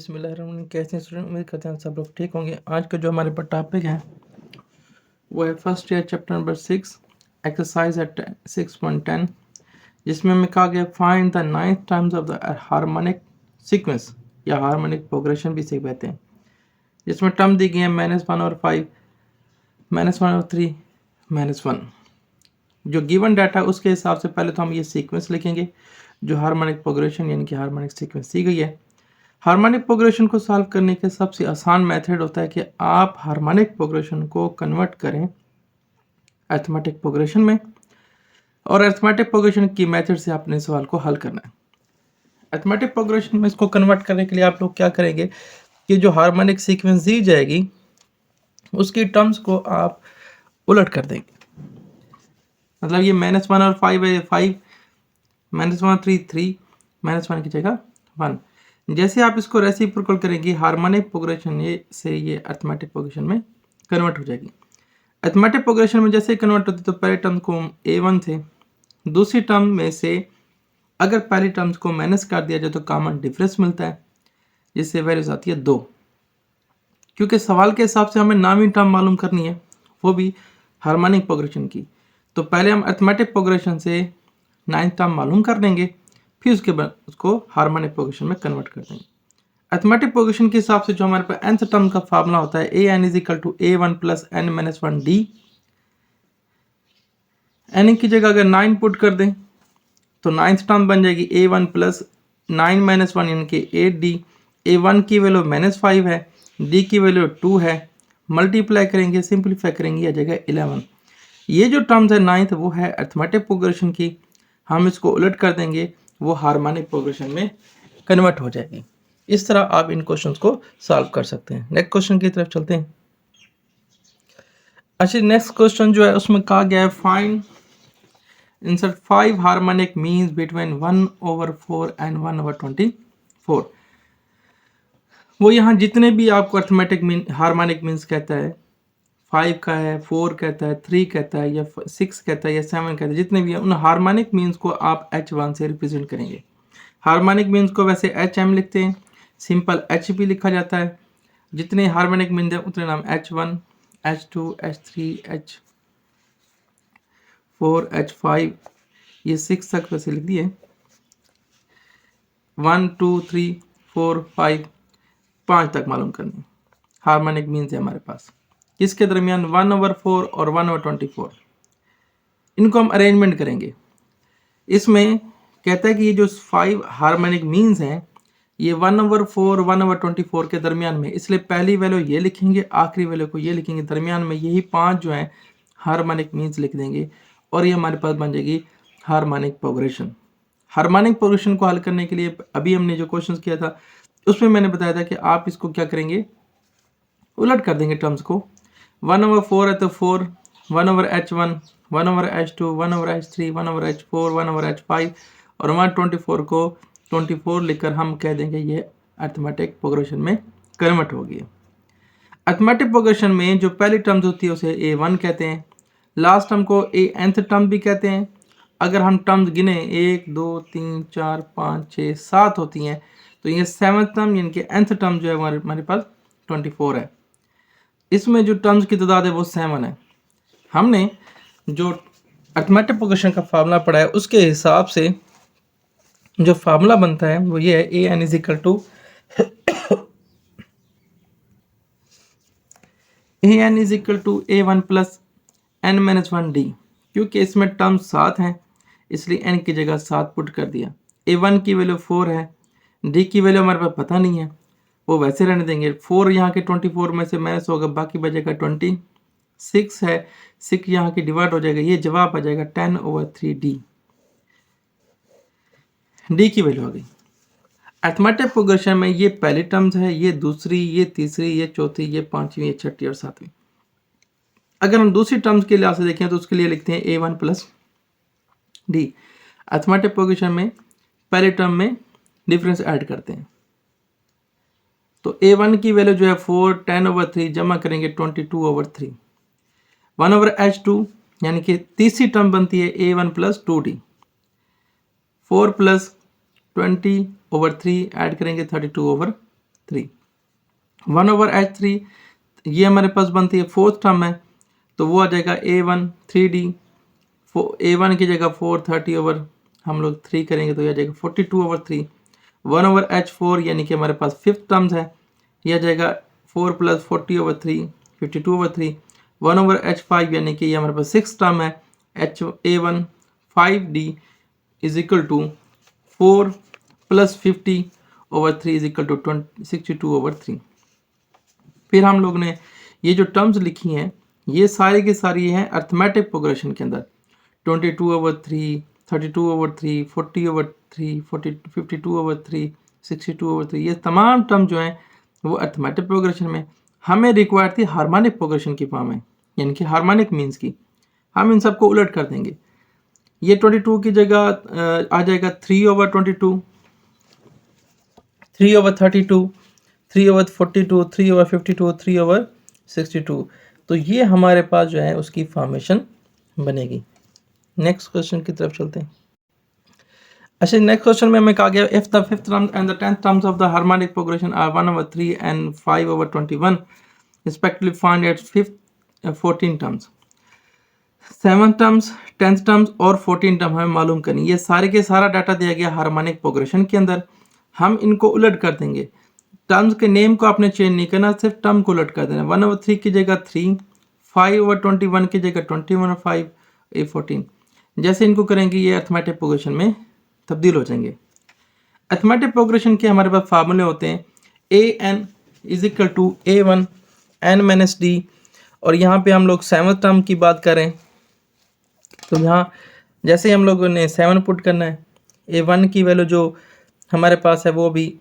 बिस्मिल्लाहिर्रहमानिर्रहीम। कैसे हैं स्टूडेंट? उम्मीद करते हैं सब लोग ठीक होंगे। आज का जो हमारे पास टॉपिक है वो है first year chapter number 6 exercise at 6.10, जिसमें हमें कहा गया find the ninth terms of the harmonic sequence या हार्मोनिक प्रोग्रेशन भी सीख पाते हैं, जिसमें टर्म दी गई है -1 और 5, -1 और 3, -1। जो गिवन डाटा उसके हिसाब से पहले तो हम ये सीक्वेंस लिखेंगे जो हार्मोनिक प्रोग्रेशन यानी कि हार्मोनिक सीक्वेंस दी गई है। हार्मोनिक प्रोग्रेशन को सॉल्व करने के सबसे आसान मेथड होता है कि आप हार्मोनिक प्रोग्रेशन को कन्वर्ट करें अरिथमेटिक प्रोग्रेशन में, और अरिथमेटिक प्रोग्रेशन की मेथड से आपने सवाल को हल करना है। अरिथमेटिक प्रोग्रेशन में इसको कन्वर्ट करने के लिए आप लोग क्या करेंगे कि जो हार्मोनिक सीक्वेंस दी जाएगी उसकी टर्म्स को आप उलट कर देंगे। मतलब ये -1 और 5 है, 5, -1 और 3, 3, -1 की जगह 1। जैसे आप इसको रेसिप्रोकल करेंगे हार्मोनिक प्रोग्रेशन से ये अरिथमेटिक प्रोग्रेशन में कन्वर्ट हो जाएगी। अरिथमेटिक प्रोग्रेशन में जैसे कन्वर्ट होती है तो पहले टर्म को A1 थे, दूसरी टर्म में से अगर पहली टर्म्स को माइनस कर दिया जाए तो कॉमन डिफरेंस मिलता है, जिससे वैल्यूज आती है 2। क्योंकि सवाल के हिसाब से हमें नामी टर्म मालूम करनी है, वो भी हार्मोनिक प्रोग्रेशन की, तो पहले हम अरिथमेटिक प्रोग्रेशन से 9th टर्म मालूम कर लेंगे, फिर उसके बाद उसको हार्मोनिक प्रोग्रेशन में कन्वर्ट कर देंगे। अरिथमेटिक प्रोग्रेशन के हिसाब से जो हमारे पास nth टर्म का फार्मूला होता है an = a1 + n-1d। n की जगह अगर 9 पुट कर दें तो 9th टर्म बन जाएगी a1 + 9-1 यानी कि 8d। a1 की वैल्यू -5 है, d की वैल्यू 2 है, मल्टीप्लाई करेंगे, सिंप्लीफाई करेंगे, यह जगह 11। ये जो टर्म्स है 9th वो है अरिथमेटिक प्रोग्रेशन की, हम इसको उलट कर देंगे, वो हार्मोनिक प्रोग्रेशन में कन्वर्ट हो जाएगी। इस तरह आप इन क्वेश्चंस को सॉल्व कर सकते हैं। नेक्स्ट क्वेश्चन की तरफ चलते हैं। अच्छा, नेक्स्ट क्वेश्चन जो है उसमें कहा गया है find insert 5 harmonic means between 1/4 and 1/24। वो यहाँ जितने भी आपको अरिथमेटिक मीन हार्मोनिक मीन्स कहता है, 5 का है, 4 कहता है, 3 कहता है, या 6 कहता है, या 7 कहता है, जितने भी है उन हार्मोनिक मीन्स को आप H1 से रिप्रेजेंट करेंगे। हार्मोनिक मीन्स को वैसे HM लिखते हैं, सिंपल H भी लिखा जाता है। जितने हार्मोनिक मीन्स हैं उतने नाम H1, H2, H3, H4, H5, ये 6 तक वैसे लिख दिए। 1, 2, 3, 4, 5, 5 तक मालूम करनी हार्मोनिक मीन्स है हमारे पास। किसके दरमियान 1/4 और 1/24। इनको हम अरेंजमेंट करेंगे। इसमें कहता है कि ये जो 5 हार्मोनिक मीन्स हैं ये 1/4 1/24 के दरमियान में, इसलिए पहली वैल्यू ये लिखेंगे, आखिरी वैल्यू को ये लिखेंगे, दरमियान में यही 5 जो हैं हार्मोनिक मीन्स लिख देंगे, और ये हमारे पास बन जाएगी हार्मोनिक प्रोग्रेशन। हार्मोनिक प्रोग्रेशन को हल करने के लिए अभी हमने जो क्वेश्चन किया था उसमें मैंने बताया था कि आप इसको क्या करेंगे, उलट कर देंगे टर्म्स को। 1/4 है तो 4, 1/H1, 1/H2, 1/H3, 1/H4, 1/H5, और 1/24 को 24 लिखकर हम कह देंगे ये अरिथमेटिक प्रोग्रेशन में कन्वर्ट होगी। अरिथमेटिक प्रोग्रेशन में जो पहली टर्म्स होती है उसे A1 कहते हैं, लास्ट टर्म को nth टर्म भी कहते हैं। अगर हम टर्म्स गिने 1, 2, 3, 4, 5, 6, 7 होती हैं, तो ये 7th टर्म यानी कि nth टर्म जो है हमारे पास 24 है। इसमें जो टर्म्स की तादाद है वो 7 है। हमने जो अरिथमेटिक प्रोग्रेशन का फार्मूला पढ़ा है उसके हिसाब से जो फार्मूला बनता है वो ये है an = a1 + n-1d। क्योंकि इसमें टर्म्स 7 हैं इसलिए n की जगह 7 पुट कर दिया। a1 की वैल्यू 4 है, d की वैल्यू हमारे पास पता नहीं है, वो वैसे रहने देंगे। 4 यहाँ के 24 में से माइनस होगा, बाकी बचेगा 26 है, 6 यहाँ की डिवाइड हो जाएगा, ये जवाब आ जाएगा 10/3d। d की वैल्यू आ गई। अरिथमेटिक प्रोग्रेशन में ये पहली टर्म्स है, ये दूसरी, ये तीसरी, ये चौथी, ये पांचवी, ये छठी और सातवीं। अगर हम दूसरी टर्म्स के लिहाज से देखें तो उसके लिए लिखते हैं a1 + d। अरिथमेटिक प्रोग्रेशन में पहले टर्म में डिफरेंस ऐड करते हैं, तो a1 की वैल्यू जो है 4, 10/3 जमा करेंगे 22/3। 1/H2 यानी कि तीसरी टर्म बनती है a1 + 2d। 4 + 20/3 ऐड करेंगे 32/3। 3। 1/h3 ये हमारे पास बनती है फोर्थ टर्म है, तो वो आ जाएगा a1 3d। a1 की जगह 4 30 ओवर हम लोग 3 करेंगे तो यह आ जाएगा 42/3। 1/h4 यानी कि हमारे पास फिफ्थ टर्म्स है, यह आ जाएगा 4 + 40/3 52/3। 1/h5 यानी कि ये हमारे पास सिक्स टर्म है, a1 5d is equal to 4 + 50/3 is equal to 62/3। फिर हम लोग ने ये जो टर्म्स लिखी हैं ये सारी की सारी हैं अर्थमेटिक प्रोग्रेशन के अंदर। 22/3 32/3 40/3 52/3 62/3 ये तमाम टर्म जो हैं वो अर्थमेटिक प्रोग्रेशन में हमें रिक्वायर थी हार्मोनिक प्रोग्रेशन की फॉर्म में, यानी कि हार्मोनिक मीन्स की। हम इन सबको उलट कर देंगे। ये 22 की जगह आ जाएगा 3/22 3/32 3/42 3/52 3/62। तो ये हमारे पास जो है उसकी फॉर्मेशन बनेगी। नेक्स्ट क्वेश्चन की तरफ चलते हैं। अच्छा, नेक्स्ट क्वेश्चन में हमें कहा गया if the fifth term and the tenth terms of the harmonic progression are 1/3 and 5/21 respectively find its fifth 14 terms. 7 terms 10 terms और 14 टर्म हमें मालूम करनी। ये सारे के सारा डाटा दिया गया हार्मोनिक प्रोग्रेशन के अंदर। हम इनको उलट कर देंगे। टर्म्स के नेम को आपने चेंज नहीं करना, सिर्फ टर्म को उलट कर देना। 1/3 की जगह 3, 5/21 की जगह 21/5 a14। जैसे इनको करेंगे ये अर्थमेटिक प्रोग्रेशन में तब्दील हो जाएंगे। अर्थमेटिक प्रोग्रेशन के हमारे पास फार्मूले होते हैं an is equal to a1 n - d। और यहाँ पे हम लोग 7th टर्म की बात करें तो यहाँ जैसे हम लोगों ने 7 पुट करना है, a1 की वैल्यू जो हमारे पास है वो अभी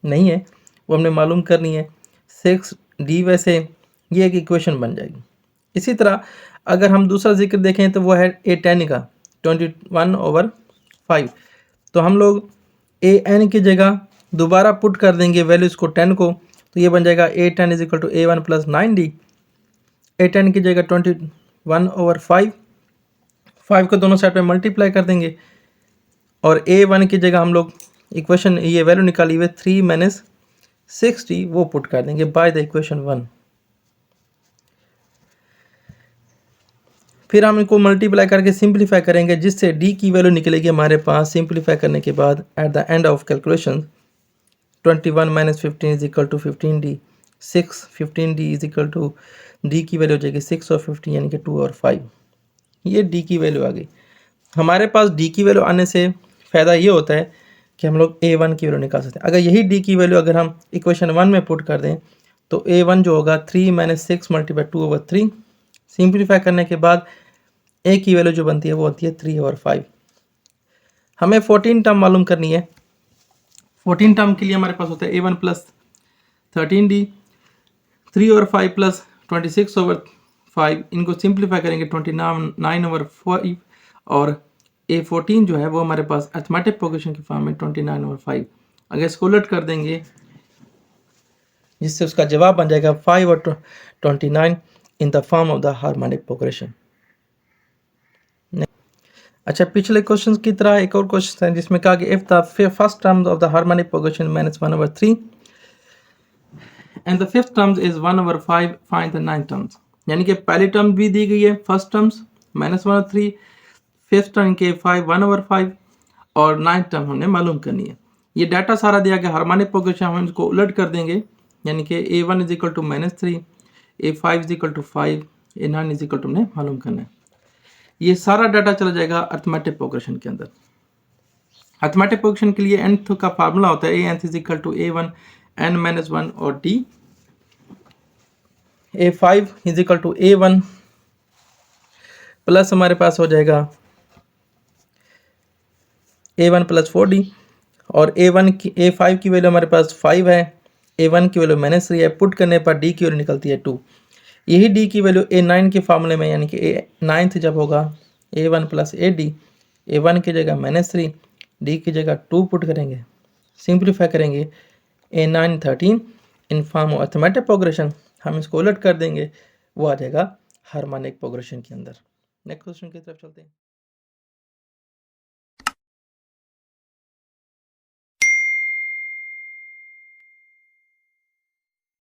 नहीं है, वो हमने मालूम करनी है। 6d वैसे ये एक इक्वेशन बन जाएगी। इसी तरह अगर हम दूसरा जिक्र देखें तो वो है a10 का 21/5। तो हम लोग an की जगह दोबारा पुट कर देंगे वैल्यूज़ को 10 को, तो ये बन जाएगा a10 is equal to a1 + 9d। a10 की जगह 21/5, 5 को दोनों साइड पे मल्टीप्लाई कर देंगे और a1 की जगह हम लोग इक्वेशन ये वैल्यू निकाली हुई 3 - 6d वो पुट कर देंगे बाय द इक्वेशन 1। फिर हम इनको मल्टीप्लाई करके सिंप्लीफाई करेंगे जिससे d की वैल्यू निकलेगी हमारे पास सिंप्लीफाई करने के बाद at the end of calculation 21 - 15 is equal to 15d। 6 15d is equal to d की वैल्यू हो जाएगी 6 और 15 यानी कि 2 और 5। ये d की वैल्यू आ गई। हमारे पास d की वैल्यू आने से फ़ायदा ये होता है कि हम लोग a1 की वैल्यू निकाल सकते हैं। अगर यही d की वैल्यू अगर हम इक्वेशन 1 में पुट कर दें तो a1 जो होगा 3 - 6 × 2/3। सिंप्लीफाई करने के बाद a की वैल्यू जो बनती है वो होती है 3 और 5। हमें 14 टर्म मालूम करनी है। 14 टर्म के लिए हमारे पास होता है a1 + 13d 3 और 5 + 26/5। इनको सिंप्लीफाई करेंगे 29/5 और a14 जो है वो हमारे पास अर्थमेटिक प्रोग्रेशन की फॉर्म में 29/5। अगर इसको उलट कर देंगे जिससे उसका जवाब बन जाएगा 5 और 29 in the form of the harmonic progression. अच्छा, पिछले क्वेश्चन की तरह एक और क्वेश्चन है जिसमें कहा कि if the first term of the harmonic progression -1/3 and the fifth term is 1/5 find the ninth terms. यानी कि पहली टर्म भी दी गई है फर्स्ट टर्म्स -1/3, फिफ्थ टर्म के 1/5 और नाइन्थ टर्म हमने मालूम करनी है। ये डाटा सारा दिया गया हार्मोनिक प्रोग्रेशन, हम इसको उलट कर देंगे यानी कि a1 is equal to -3, a5 is equal to 5, a9 is equal to हमने मालूम करना है। ये सारा डाटा चला जाएगा अर्थमेटिक प्रोग्रेशन के अंदर। अर्थमेटिक प्रोग्रेशन के लिए nth का फार्मूला होता है a_nth is equal to a1 n - 1 और d। a5 is equal to a1 plus हमारे पास हो जाएगा a1 + 4d और a5 की वैल्यू हमारे पास 5 है, a1 की वैल्यू -3 है। पुट करने पर d की वैल्यू निकलती है 2। यही d की वैल्यू a9 के फार्मूले में यानी कि a9 जब होगा a1 + ad, a1 की जगह -3, d की जगह 2 पुट करेंगे, सिंप्लीफाई करेंगे a9 13 in form of arithmetic progression. हम इसको उलट कर देंगे, वो आ जाएगा हार्मोनिक प्रोग्रेशन के अंदर। नेक्स्ट क्वेश्चन की तरफ चलते हैं।